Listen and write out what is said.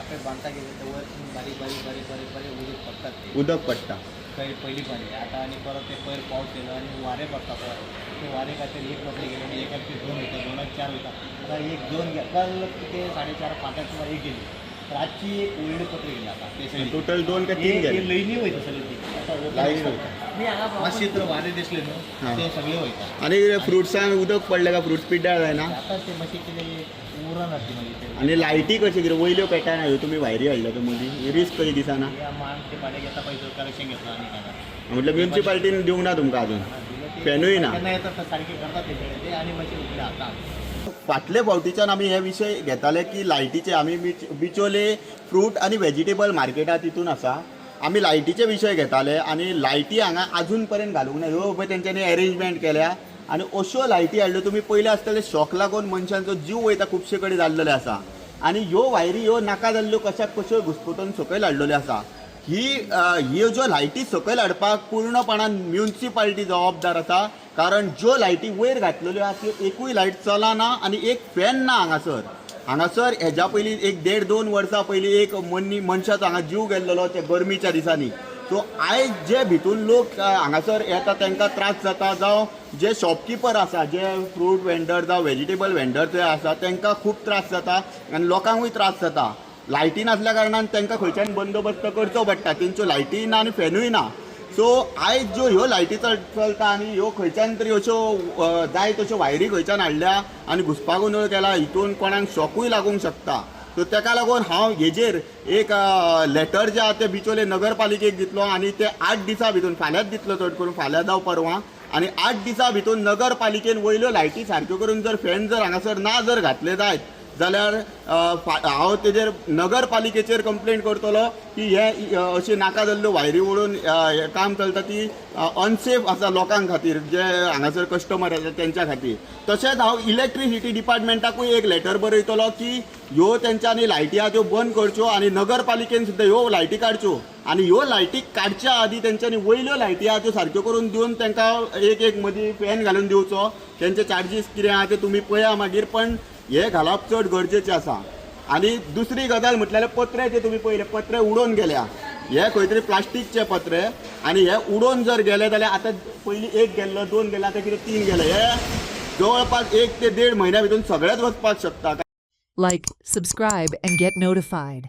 Carpet बांधता गेले तर वर बारीक बारीक बारीक बारीक बारीक उदक पडतात ते उदक पडटा पहिली पाणी आता आणि परत ते पाऊस येलो आणि वारे पडतात ते वारे काहीतरी एक पत्रे गेले आणि एकात ते 2 होतं 2त 4 होता आता 1 2 काल ते 4:30 5 किंवा 1 गेली तर आजची एक वेळ पत्रे गेली आता ते सगळी टोटल 2 का 3 गेले लईनी होतं सगळी ती आता लाईन होता मातशे तर वारे दिसले न्हू ते सगळे वयता आणि फ्रुट्सान उदक पडले का फ्रुट्स पिड्ड्यार जायना आता ते मातशे कितें उरण जातली मागीर ते आणि लायटी कशी कितें वयल्यो पेटायना ह्यो तुमी भायरी हाडल्या तर मदीं रिस्क कशी दिसना मान ते भाडे घेता पयसो कलेक्शन घेतलो आनी काय म्हटलं म्युन्सिपाल्टीन दिवंक ना तुमकां अजून फॅनूय ना केन्ना येतात सारखे करतात ते आनी मातशे उरले आता फाटले फावटीच्यान आमी हे विशय घेताले की लायटीचे आमी बिचोले फ्रूट आनी व्हेजिटेबल मार्केटा तितून आसा आमी लायटीचे विशय घेताले आनी लायटी हांगा अजून पर्यंत घालूंक ना ह्यो पळय तेंच्यांनी अरेंजमेंट केल्या आनी अश्यो लायटी हाडल्यो तुमी पयले आसतले शॉक लागून मनशांचो जीव वयता खुबशे कडेन जाल्लेले आसा आनी ह्यो वायरी ह्यो नाका जाल्ल्यो कशाक कश्यो घुसपुटून सकयल हाडलेल्यो आसा ह्यो ज्यो लायटी सकयल हाडपाक पूर्णपणान म्युन्सिपाल्टी जबाबदार आसा कारण ज्यो लायटी वयर घातलेल्यो आसा त्यो एकूय लायट चलना आनी एक फॅन ना हांगासर हेज्या पयलीं 1.5-2 वर्सां पयलीं एक मनशाचो हांगा जीव गेल्लो त्या गरमीच्या दिसांनी सो आयज जे भितून लोक हांगासर येता तांकां त्रास जाता जावं जे शॉपकिपर आसा जे फ्रूट वेंडर जावं व्हेजिटेबल वेंडर जे आसा तांकां खूब त्रास जाता आनी लोकांकूय त्रास जाता लायटी नासल्या कारणान तांकां खंयच्यान बंदोबस्त करचो पडटा तेंच्यो लायटी ना आनी फॅनूय ना सो आयज ज्यो ह्यो लायटी चलता आनी ह्यो खंयच्यान तरी अश्यो जाय तश्यो वायरी खंयच्यान हाडल्या आनी घुसपागोंदळ केला हितून कोणाक शॉकूय लागूंक शकता सो ताका लागून हांव हेजेर एक लेटर जे आसा ते बिचोले नगरपालिकेक दितलो आनी ते 8 दिसां भितून फाल्यांच दितलो चड करून फाल्यां जावं परवां आनी 8 दिसां भितून नगरपालिकेन वयल्यो लायटी सारक्यो करून जर फॅन जर हांगासर ना जर घातले जायत जाल्यार हांव तेजेर नगरपालिकेचेर कंप्लेंट करतलो की हे अशी नाका जाल्ल्यो वायरी ओडून काम चलता ती अनसेफ आसा लोकां खातीर जे हांगासर कस्टमर आसा तेंच्या खातीर तशेंच हांव इलेक्ट्रिसिटी डिपार्टमेंटाकूय एक लेटर बरयतलो की ह्यो तेंच्यांनी लायटी आहा त्यो बंद करच्यो आनी नगरपालिकेन सुद्दां ह्यो लायटी काडच्यो आनी ह्यो लायटी काडच्या आदी तेंच्यांनी वयल्यो लायटी आहा त्यो सारक्यो करून दिवन तांकां एक मदीं फॅन घालून दिवचो तेंचे चार्जीस कितें आहा ते तुमी पळया मागीर पण हे घालप चड गरजेचें आसा आनी दुसरी गजाल म्हटल्यार पत्रे जे तुमी पयले पत्रे उडोवन गेल्या हे खंय तरी प्लास्टीकचे पत्रे आनी हे उडोवन जर गेले जाल्यार आतां पयलीं 1 गेल्लो 2 गेले आतां कितें 3 गेले हे जवळपास 1 ते 1.5 म्हयन्या भितून सगळेच वचपाक शकता. Like, subscribe, and get notified.